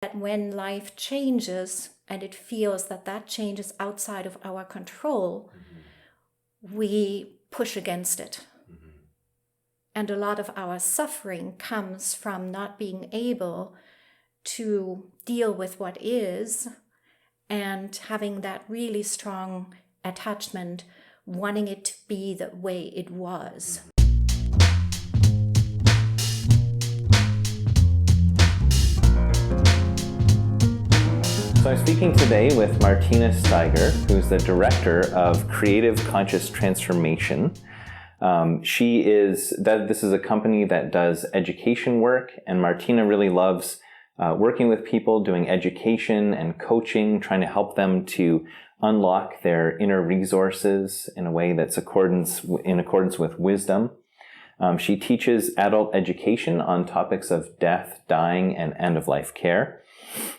That when life changes and it feels that that change is outside of our control, we push against it. And a lot of our suffering comes from not being able to deal with what is and having that really strong attachment, wanting it to be the way it was. So I'm speaking today with Martina Steiger, who's the Director of Creative Conscious Transformation. This is a company that does education work, and Martina really loves working with people, doing education and coaching, trying to help them to unlock their inner resources in a way that's in accordance with wisdom. She teaches adult education on topics of death, dying, and end-of-life care.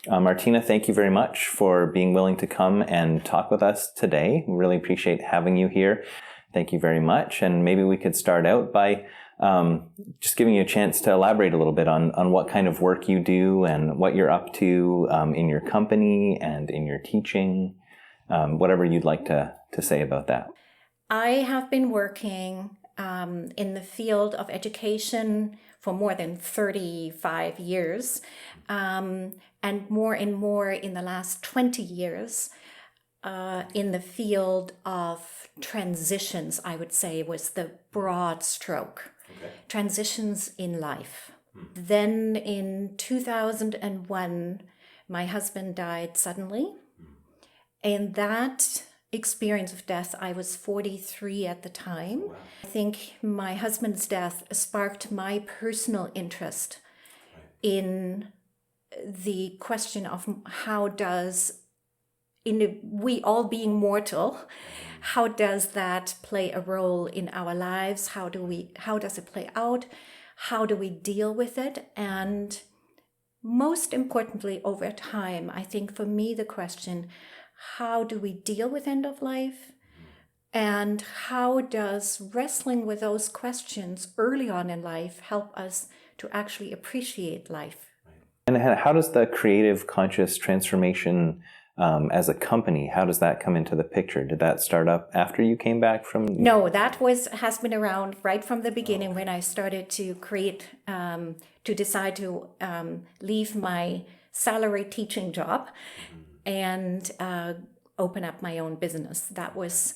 Martina, thank you very much for being willing to come and talk with us today. We really appreciate having you here. Thank you very much. And maybe we could start out by just giving you a chance to elaborate a little bit on what kind of work you do and what you're up to in your company and in your teaching, whatever you'd like to say about that. I have been working in the field of education for more than 35 years, and more in the last 20 years in the field of transitions, I would say, was the broad stroke. Okay. Transitions in life. Then in 2001, my husband died suddenly. And that experience of death, I was 43 at the time. Wow. I think my husband's death sparked my personal interest in the question of we all being mortal, how does that play a role in our lives? How does it play out? How do we deal with it? And most importantly, over time, I think for me, the question, how do we deal with end of life? And how does wrestling with those questions early on in life help us to actually appreciate life? And how does the Creative Conscious Transformation as a company, how does that come into the picture? Did that start up after you came back from? No, that has been around right from the beginning. When I started to decide to leave my salary teaching job and open up my own business. That was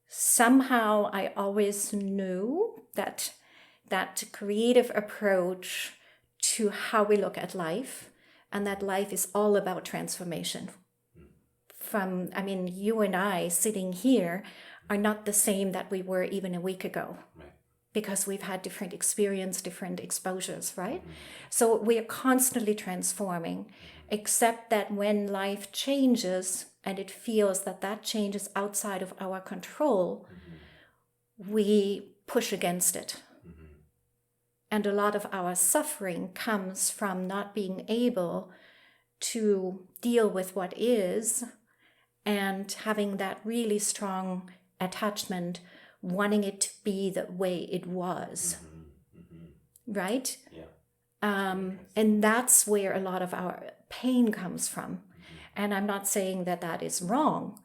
somehow, I always knew that creative approach to how we look at life, and that life is all about transformation. You and I sitting here are not the same that we were even a week ago. Right. Because we've had different experience, different exposures, right? Mm-hmm. So we are constantly transforming, except that when life changes and it feels that that change is outside of our control, we push against it. And a lot of our suffering comes from not being able to deal with what is and having that really strong attachment, wanting it to be the way it was. Right? Yeah. And that's where a lot of our pain comes from. And I'm not saying that is wrong.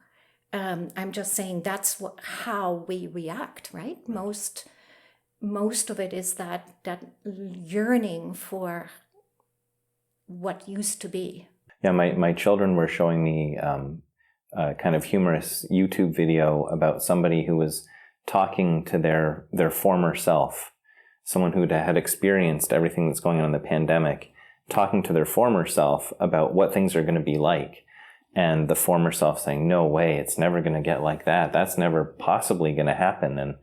I'm just saying that's how we react, right? Most of it is that yearning for what used to be. Yeah, my children were showing me a kind of humorous YouTube video about somebody who was talking to their former self, someone who had experienced everything that's going on in the pandemic, talking to their former self about what things are going to be like. And the former self saying, no way, it's never going to get like that. That's never possibly going to happen. And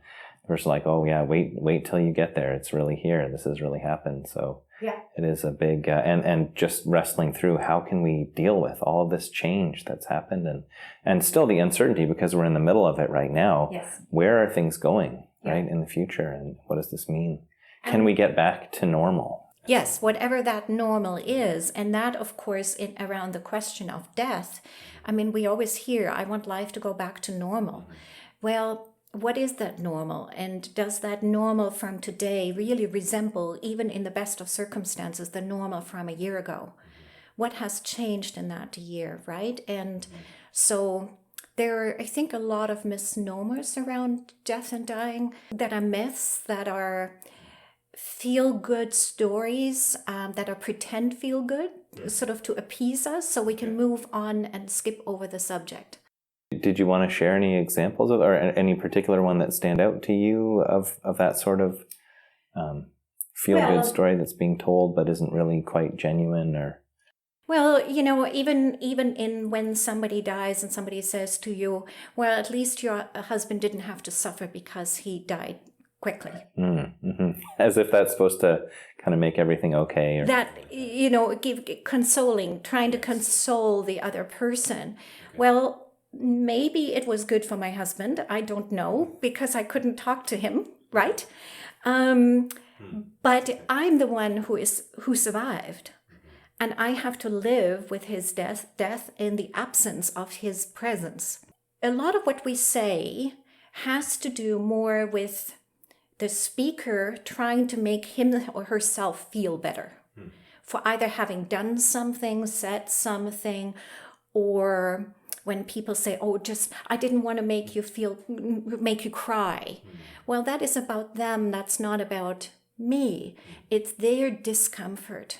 the person like, oh yeah, wait till you get there. It's really here. This has really happened. So yeah, it is a big, and just wrestling through how can we deal with all of this change that's happened and still the uncertainty because we're in the middle of it right now. Yes. Where are things going, right, in the future? And what does this mean? Can we get back to normal? Yes, whatever that normal is. And that, of course, around the question of death, we always hear, I want life to go back to normal. Well, what is that normal? And does that normal from today really resemble, even in the best of circumstances, the normal from a year ago? what has changed in that year, right? And so there are, I think, a lot of misnomers around death and dying that are myths, that are feel-good stories, that are pretend feel-good, sort of to appease us so we can move on and skip over the subject. Did you want to share any examples of, or any particular one that stand out to you of that sort of feel-good story that's being told but isn't really quite genuine? Or well, you know, even in when somebody dies and somebody says to you, well, at least your husband didn't have to suffer because he died quickly. As if that's supposed to kind of make everything okay. Or... That, you know, consoling, trying to console the other person. Well, maybe it was good for my husband. I don't know, because I couldn't talk to him, right? But I'm the one who survived. And I have to live with his death in the absence of his presence. A lot of what we say has to do more with the speaker trying to make him or herself feel better for either having done something, said something, or when people say, oh, I didn't want to make you cry. Well, that is about them. That's not about me. It's their discomfort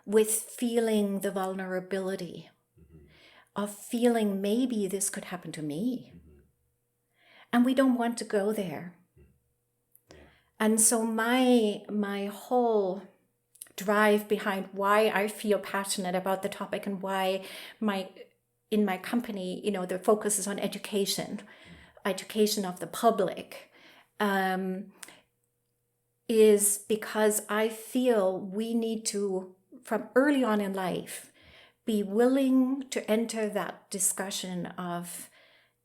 with feeling the vulnerability of feeling maybe this could happen to me. And we don't want to go there. And so my whole drive behind why I feel passionate about the topic and why in my company, you know, the focus is on education of the public, is because I feel we need to, from early on in life, be willing to enter that discussion of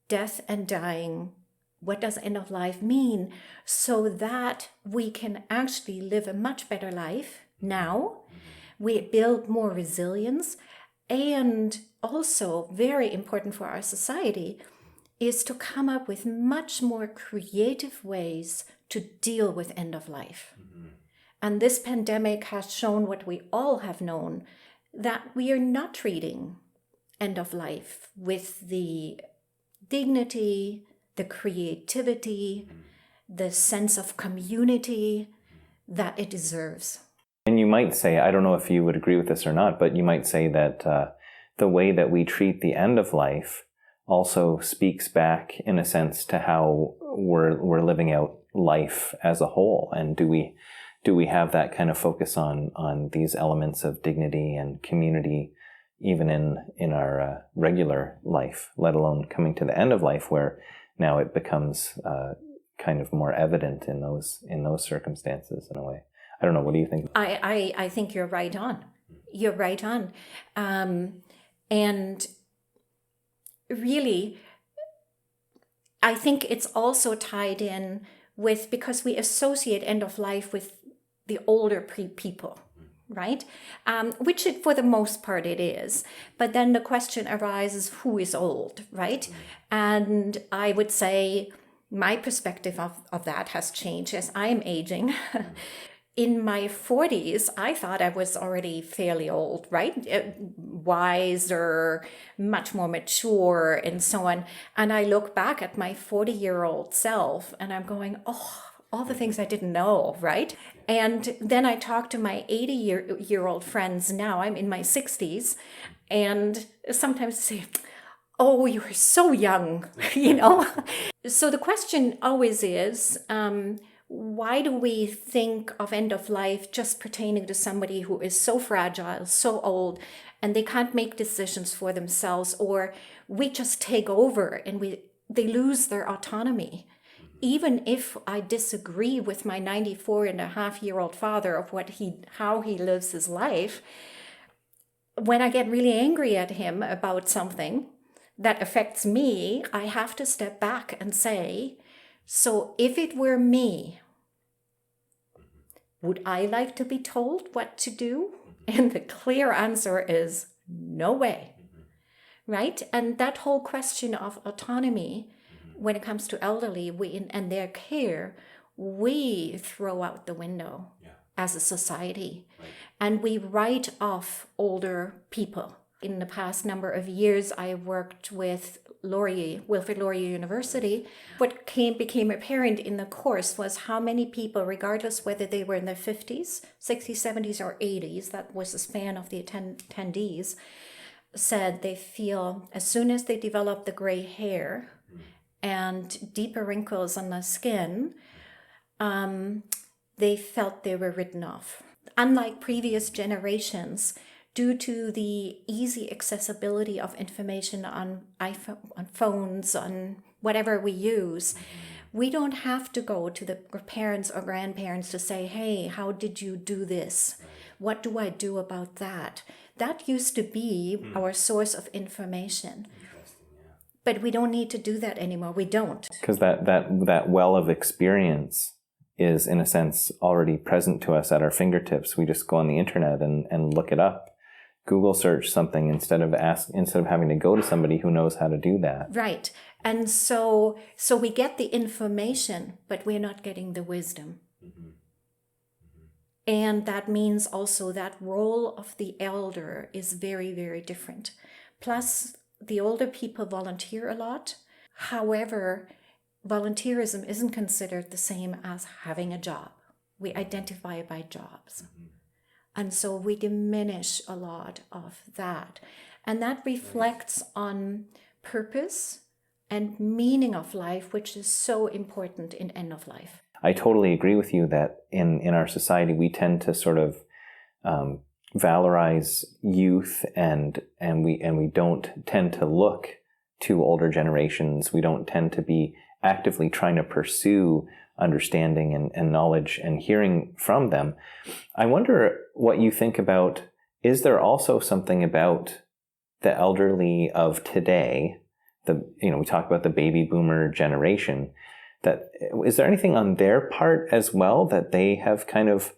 death and dying. What does end of life mean? So that we can actually live a much better life now. We build more resilience. And also, very important for our society, is to come up with much more creative ways to deal with end of life. And this pandemic has shown what we all have known, that we are not treating end of life with the dignity, the creativity, the sense of community that it deserves. And you might say, I don't know if you would agree with this or not, but you might say that the way that we treat the end of life also speaks back, in a sense, to how we're living out life as a whole. And do we have that kind of focus on these elements of dignity and community, even in our regular life, let alone coming to the end of life, where now it becomes kind of more evident in those circumstances in a way. I don't know. What do you think? I think you're right on. You're right on. And really, I think it's also tied in with, because we associate end of life with the older people, right? Which for the most part it is. But then the question arises, who is old, right? And I would say my perspective of that has changed as I'm aging. In my 40s, I thought I was already fairly old, right? Wiser, much more mature, and so on. And I look back at my 40-year-old self and I'm going, oh, all the things I didn't know, right? And then I talk to my 80-year-old friends now. I'm in my 60s. And sometimes say, oh, you were so young, you know? So the question always is, why do we think of end of life just pertaining to somebody who is so fragile, so old, and they can't make decisions for themselves, or we just take over and they lose their autonomy? Even if I disagree with my 94-and-a-half-year-old father of how he lives his life, when I get really angry at him about something that affects me, I have to step back and say, so if it were me, would I like to be told what to do? And the clear answer is no way, right? And that whole question of autonomy, when it comes to elderly and their care, we throw out the window. as a society. And we write off older people. In the past number of years, I worked with Wilfrid Laurier University. What became apparent in the course was how many people, regardless whether they were in their 50s, 60s, 70s, or 80s, that was the span of the attendees, said they feel as soon as they develop the gray hair and deeper wrinkles on the skin, they felt they were written off. Unlike previous generations, due to the easy accessibility of information on iPhone, on phones, on whatever we use, we don't have to go to the parents or grandparents to say, hey, how did you do this? What do I do about that? That used to be our source of information. But we don't need to do that anymore. We don't. Because that well of experience is, in a sense, already present to us at our fingertips. We just go on the internet and look it up. Google search something instead of having to go to somebody who knows how to do that. Right. And so we get the information, but we're not getting the wisdom. And that means also that role of the elder is very, very different. Plus, the older people volunteer a lot. However, volunteerism isn't considered the same as having a job. We identify by jobs. And so we diminish a lot of that. And that reflects on purpose and meaning of life, which is so important in end of life. I totally agree with you that in our society, we tend to sort of valorize youth and we don't tend to look to older generations. We don't tend to be actively trying to pursue understanding and knowledge and hearing from them. I wonder what you think about, is there also something about the elderly of today, we talk about the baby boomer generation, that is there anything on their part as well that they have kind of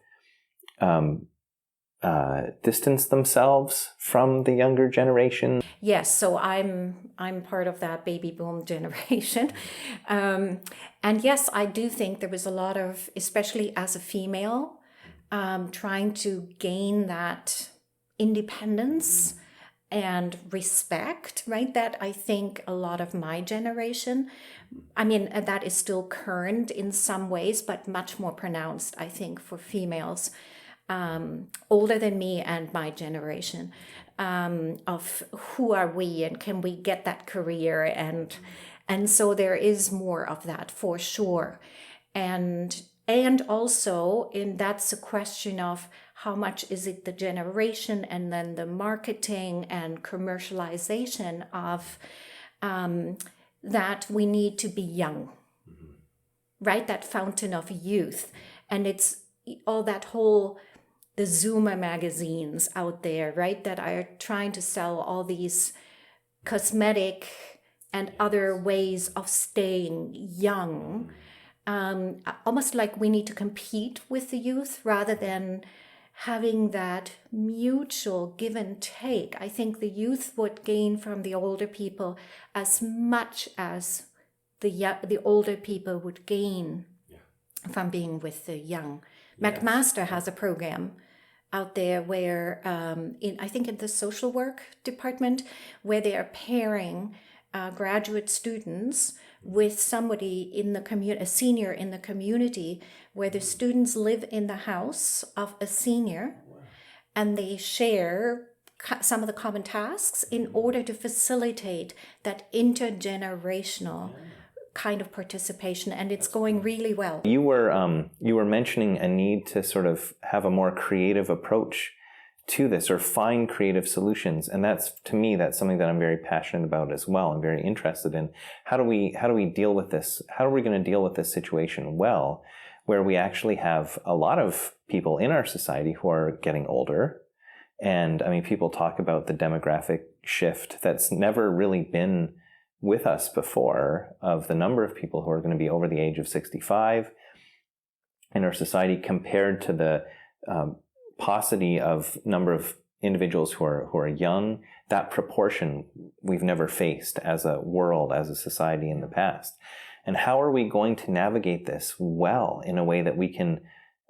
distance themselves from the younger generation? Yes, so I'm part of that baby boom generation. And yes, I do think there was a lot of, especially as a female, trying to gain that independence and respect, right? That I think a lot of my generation, I mean, that is still current in some ways, but much more pronounced, I think, for females older than me and my generation, of who are we and can we get that career, and so there is more of that for sure, and also that's a question of how much is it the generation and then the marketing and commercialization of that we need to be young, right? That fountain of youth, and it's all that whole the Zoomer magazines out there, right, that are trying to sell all these cosmetic and other ways of staying young, almost like we need to compete with the youth rather than having that mutual give and take. I think the youth would gain from the older people as much as the older people would gain from being with the young. Yes. McMaster has a program out there where, I think in the social work department, where they are pairing graduate students with somebody in the community, a senior in the community, where the students live in the house of a senior, and they share some of the common tasks in order to facilitate that intergenerational kind of participation, and it's going really well. You were mentioning a need to sort of have a more creative approach to this, or find creative solutions, and that's something that I'm very passionate about as well. I'm very interested in how do we deal with this? How are we going to deal with this situation well, where we actually have a lot of people in our society who are getting older, and I mean, people talk about the demographic shift that's never really been with us before, of the number of people who are going to be over the age of 65 in our society compared to the paucity of number of individuals who are young. That proportion we've never faced as a world, as a society in the past. And how are we going to navigate this well in a way that we can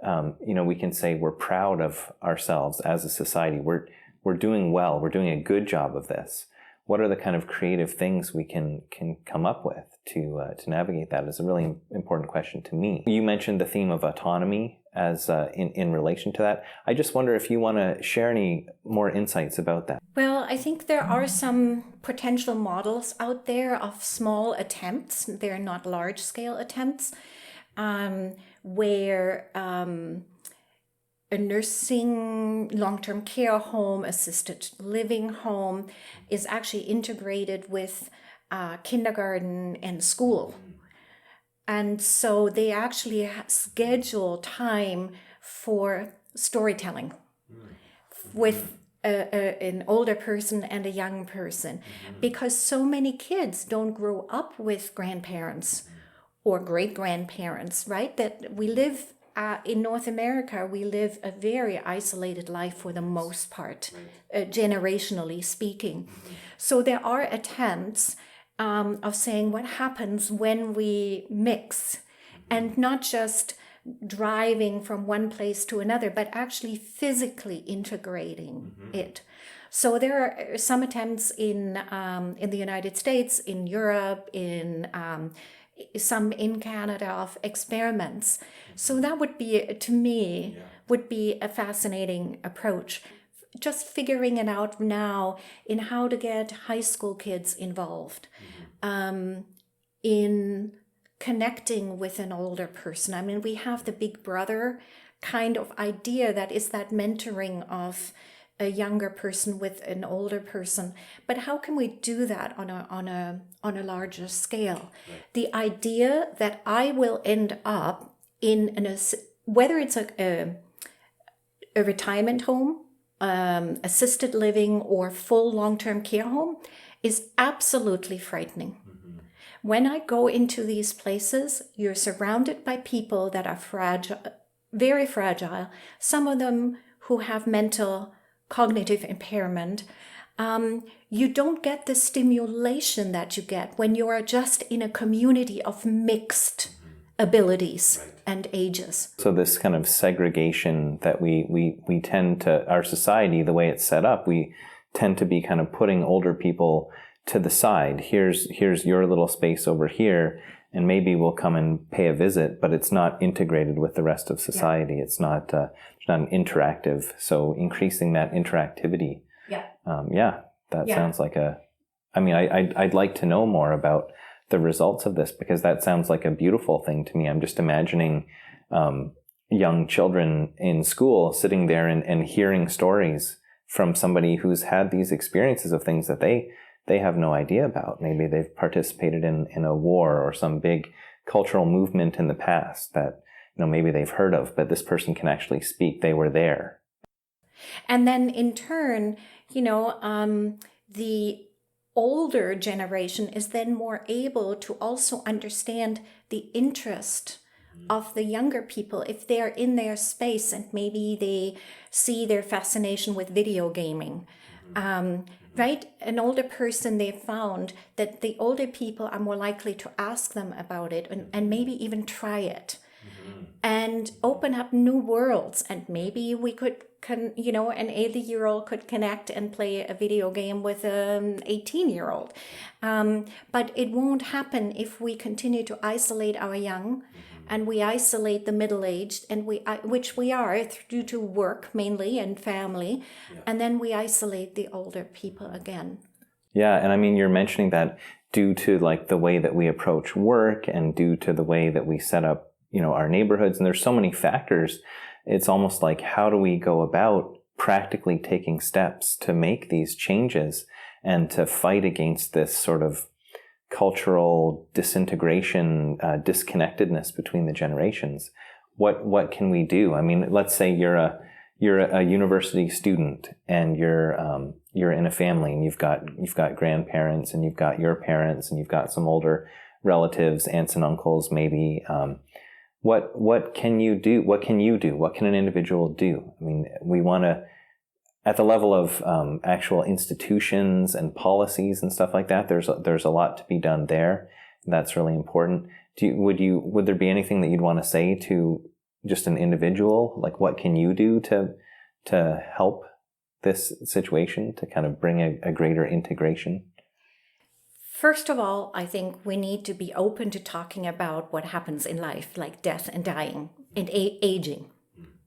we can say we're proud of ourselves as a society. We're doing well. We're doing a good job of this. What are the kind of creative things we can come up with to navigate that is a really important question to me. You mentioned the theme of autonomy as in relation to that. I just wonder if you want to share any more insights about that. Well, I think there are some potential models out there of small attempts. They're not large-scale attempts, where a nursing long-term care home, assisted living home is actually integrated with kindergarten and school. And so they actually schedule time for storytelling with an older person and a young person, because so many kids don't grow up with grandparents or great-grandparents, right? That we live in North America, we live a very isolated life for the most part, generationally speaking. So there are attempts of saying what happens when we mix, and not just driving from one place to another, but actually physically integrating it. So there are some attempts in the United States, in Europe, in some in Canada, of experiments. So that would be, to me, would be a fascinating approach. Just figuring it out now in how to get high school kids involved in connecting with an older person. I mean, we have the big brother kind of idea that is that mentoring of a younger person with an older person, but how can we do that on a larger scale? Right. The idea that I will end up in whether it's a retirement home, assisted living, or full long-term care home is absolutely frightening. When I go into these places, you're surrounded by people that are fragile, very fragile, some of them who have mental cognitive impairment. You don't get the stimulation that you get when you are just in a community of mixed abilities and ages. So this kind of segregation that we tend to, our society, the way it's set up, we tend to be kind of putting older people to the side. Here's your little space over here, and maybe we'll come and pay a visit, but it's not integrated with the rest of society. Yeah. It's not interactive. So increasing that interactivity. That sounds like I'd like to know more about the results of this, because that sounds like a beautiful thing to me. I'm just imagining young children in school sitting there and hearing stories from somebody who's had these experiences of things that they have no idea about. Maybe they've participated in a war or some big cultural movement in the past that maybe they've heard of, but this person can actually speak. They were there. And then in turn, the older generation is then more able to also understand the interest of the younger people if they're in their space, and maybe they see their fascination with video gaming. Right? An older person, they found that the older people are more likely to ask them about it and maybe even try it and open up new worlds. And maybe we could, an 80-year-old could connect and play a video game with an 18-year-old. But it won't happen if we continue to isolate our young and we isolate the middle-aged, and which we are due to work mainly and family, and then we isolate the older people again. Yeah, and I mean, you're mentioning that due to like the way that we approach work and due to the way that we set up, our neighborhoods, and there's so many factors. It's almost like, how do we go about practically taking steps to make these changes and to fight against this sort of cultural disintegration, disconnectedness between the generations? What can we do? I mean, let's say you're a university student and you're in a family, and you've got grandparents, and you've got your parents, and you've got some older relatives, aunts and uncles, maybe. What can you do? What can you do? What can an individual do? I mean, we want to, at the level of actual institutions and policies and stuff like that, there's a lot to be done there. That's really important. Would there be anything that you'd want to say to just an individual? Like, what can you do to help this situation, to kind of bring a greater integration? First of all, I think we need to be open to talking about what happens in life, like death and dying and aging,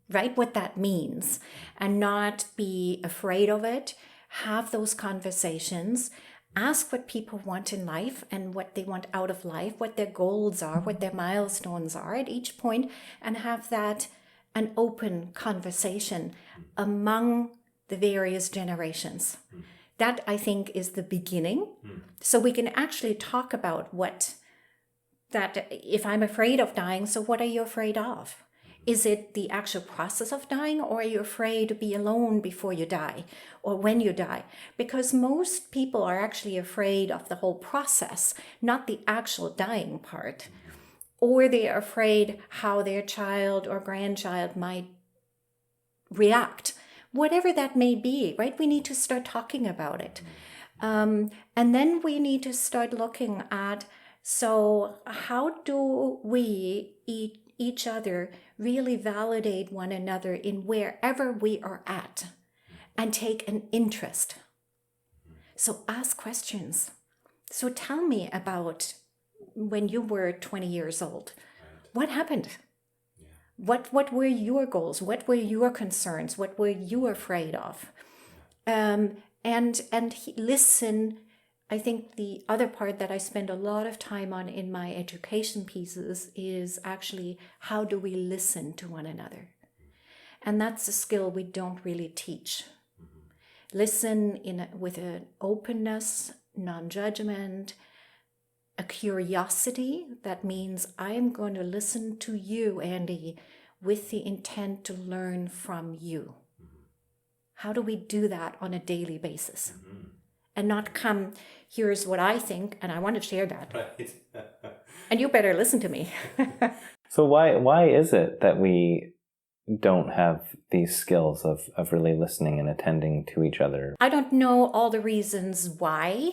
right? What that means, and not be afraid of it. Have those conversations. Ask what people want in life and what they want out of life, what their goals are, what their milestones are at each point, and have that an open conversation among the various generations. That, I think, is the beginning. So we can actually talk about if I'm afraid of dying, so what are you afraid of? Is it the actual process of dying, or are you afraid to be alone before you die or when you die? Because most people are actually afraid of the whole process, not the actual dying part. Or they're afraid how their child or grandchild might react. Whatever that may be, right? We need to start talking about it. And then we need to start looking at, so how do we each other really validate one another in wherever we are at and take an interest? So ask questions. So tell me about when you were 20 years old. What happened? What were your goals? What were your concerns? What were you afraid of? And listen. I think the other part that I spend a lot of time on in my education pieces is actually, how do we listen to one another? And that's a skill we don't really teach. Listen with an openness, non-judgment, a curiosity. That means I'm going to listen to you, Andy, with the intent to learn from you. How do we do that on a daily basis? And not come, here's what I think, and I want to share that. Right. And you better listen to me. So why is it that we don't have these skills of really listening and attending to each other? I don't know all the reasons why.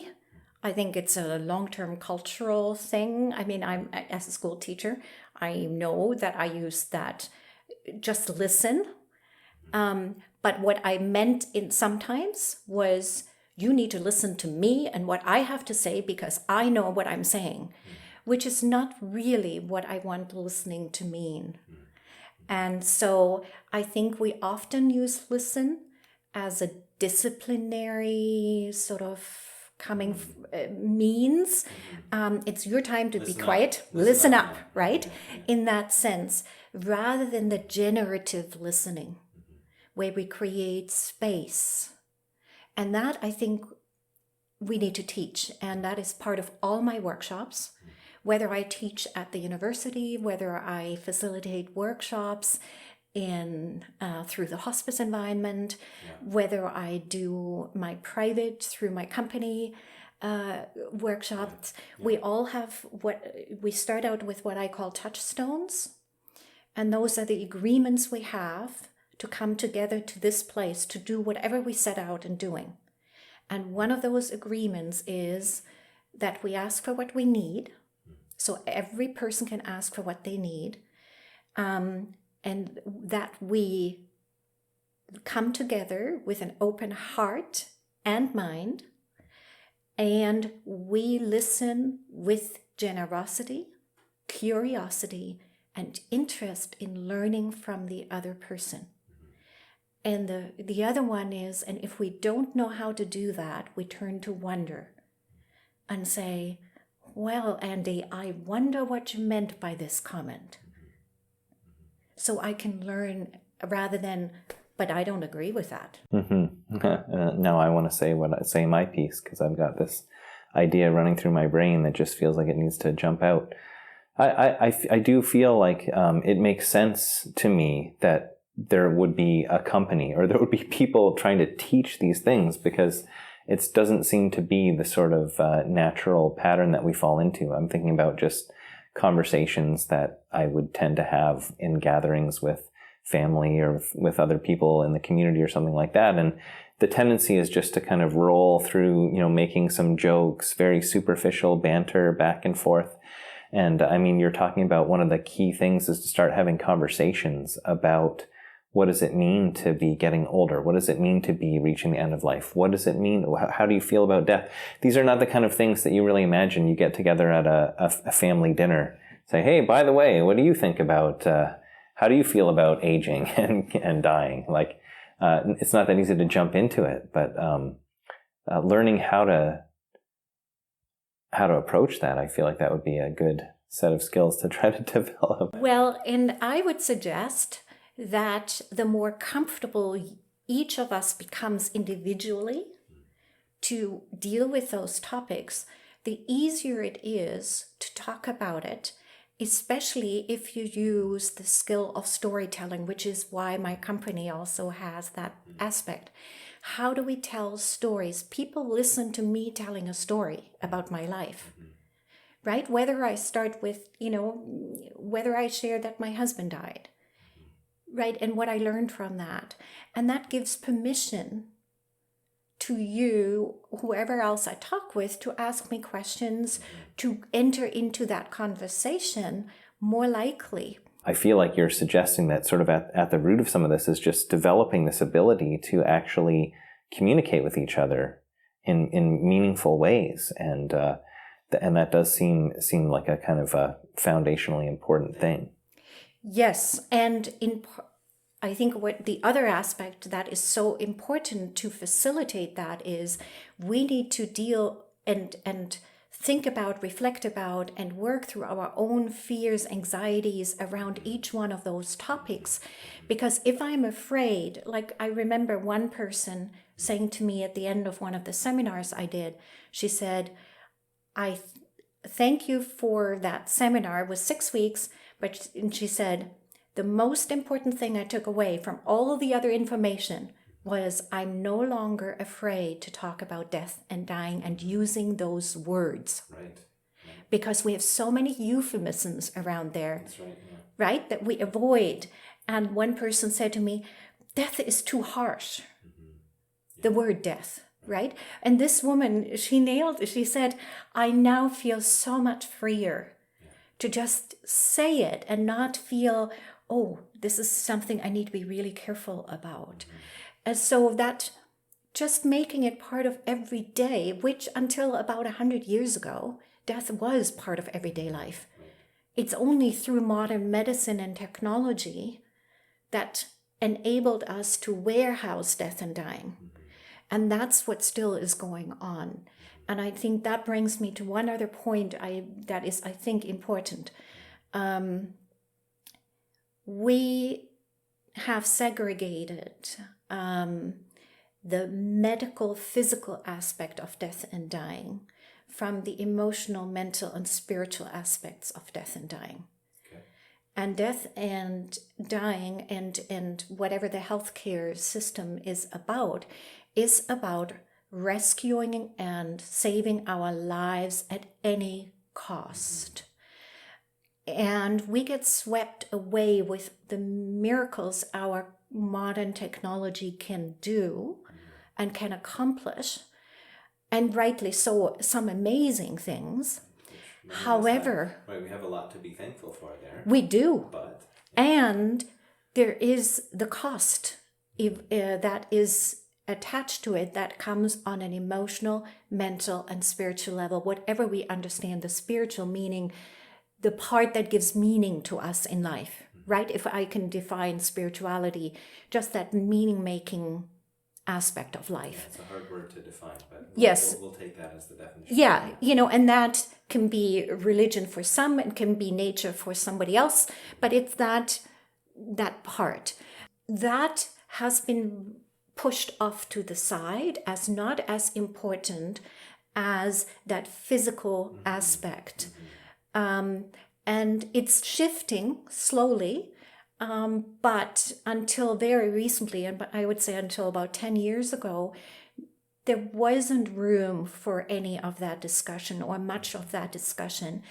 I think it's a long-term cultural thing. I mean, I'm as a school teacher, I know that I use that, just listen. But what I meant sometimes was, you need to listen to me and what I have to say because I know what I'm saying, which is not really what I want listening to mean. And so I think we often use listen as a disciplinary sort of coming means. It's your time to be quiet, listen up, right? In that sense, rather than the generative listening, where we create space. And that, I think, we need to teach. And that is part of all my workshops, whether I teach at the university, whether I facilitate workshops through the hospice environment, whether I do my private through my company workshops. We all have we start out with what I call touchstones. And those are the agreements we have to come together to this place to do whatever we set out in doing. And one of those agreements is that we ask for what we need. So every person can ask for what they need. And that we come together with an open heart and mind. And we listen with generosity, curiosity, and interest in learning from the other person. And the other one is, and if we don't know how to do that, we turn to wonder and say, well, Andy, I wonder what you meant by this comment. So I can learn rather than, but I don't agree with that. Now I want to say my piece, because I've got this idea running through my brain that just feels like it needs to jump out. I do feel like it makes sense to me that there would be a company or there would be people trying to teach these things, because it doesn't seem to be the sort of natural pattern that we fall into. I'm thinking about just conversations that I would tend to have in gatherings with family or with other people in the community or something like that. And the tendency is just to kind of roll through, making some jokes, very superficial banter back and forth. And I mean, you're talking about one of the key things is to start having conversations about what does it mean to be getting older? What does it mean to be reaching the end of life? What does it mean? How do you feel about death? These are not the kind of things that you really imagine. You get together at a family dinner, say, hey, by the way, what do you think about, how do you feel about aging and dying? Like, it's not that easy to jump into it, but learning how to approach that, I feel like that would be a good set of skills to try to develop. Well, and I would suggest that the more comfortable each of us becomes individually to deal with those topics, the easier it is to talk about it, especially if you use the skill of storytelling, which is why my company also has that aspect. How do we tell stories? People listen to me telling a story about my life, right? Whether I start with, whether I share that my husband died, right? And what I learned from that. And that gives permission to you, whoever else I talk with, to ask me questions, to enter into that conversation more likely. I feel like you're suggesting that sort of at the root of some of this is just developing this ability to actually communicate with each other in meaningful ways. And that does seem like a kind of a foundationally important thing. Yes, and I think what the other aspect that is so important to facilitate that is we need to deal and think about, reflect about, and work through our own fears, anxieties around each one of those topics. Because if I'm afraid, like I remember one person saying to me at the end of one of the seminars I did, she said, I thank you for that seminar. It was 6 weeks, and she said, the most important thing I took away from all the other information was I'm no longer afraid to talk about death and dying and using those words. Right. Because we have so many euphemisms around there, That's right, yeah. Right, that we avoid. And one person said to me, death is too harsh. The word death, right? And this woman, she nailed it. She said, I now feel so much freer to just say it and not feel, oh, this is something I need to be really careful about. And so that just making it part of every day, which until about 100 years ago, death was part of everyday life. It's only through modern medicine and technology that enabled us to warehouse death and dying. And that's what still is going on. And I think that brings me to one other point that is, I think, important. We have segregated the medical, physical aspect of death and dying from the emotional, mental, and spiritual aspects of death and dying. Okay. And death and dying and whatever the healthcare system is about rescuing and saving our lives at any cost. And we get swept away with the miracles our modern technology can do and can accomplish, and rightly so, some amazing things. However, we have a lot to be thankful for there. We do. But and there is the cost that is attached to it that comes on an emotional, mental, and spiritual level, whatever we understand the spiritual meaning, the part that gives meaning to us in life, right? If I can define spirituality, just that meaning-making aspect of life. It's a hard word to define, but yes, we'll take that as the definition. Yeah, and that can be religion for some, it can be nature for somebody else, but it's that part. That has been pushed off to the side as not as important as that physical aspect. And it's shifting slowly, but until very recently, and I would say until about 10 years ago, there wasn't room for any of that discussion or much of that discussion.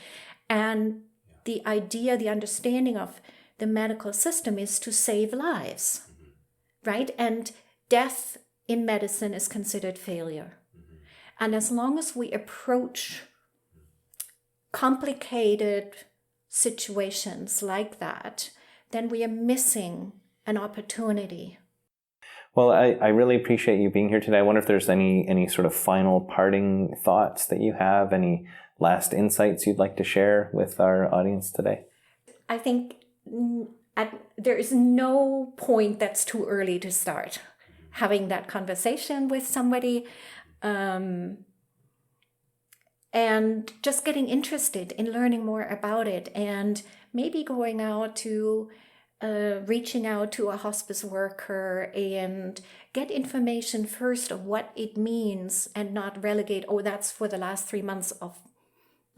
And the idea, the understanding of the medical system is to save lives, right? And death in medicine is considered failure. And as long as we approach complicated situations like that, then we are missing an opportunity. Well, I really appreciate you being here today. I wonder if there's any sort of final parting thoughts that you have, any last insights you'd like to share with our audience today? I think there is no point that's too early to start having that conversation with somebody, and just getting interested in learning more about it, and maybe going out to reaching out to a hospice worker and get information first of what it means, and not relegate, oh, that's for the last 3 months of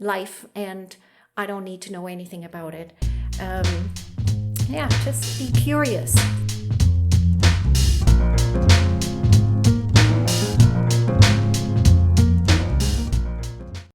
life and I don't need to know anything about it. Just be curious.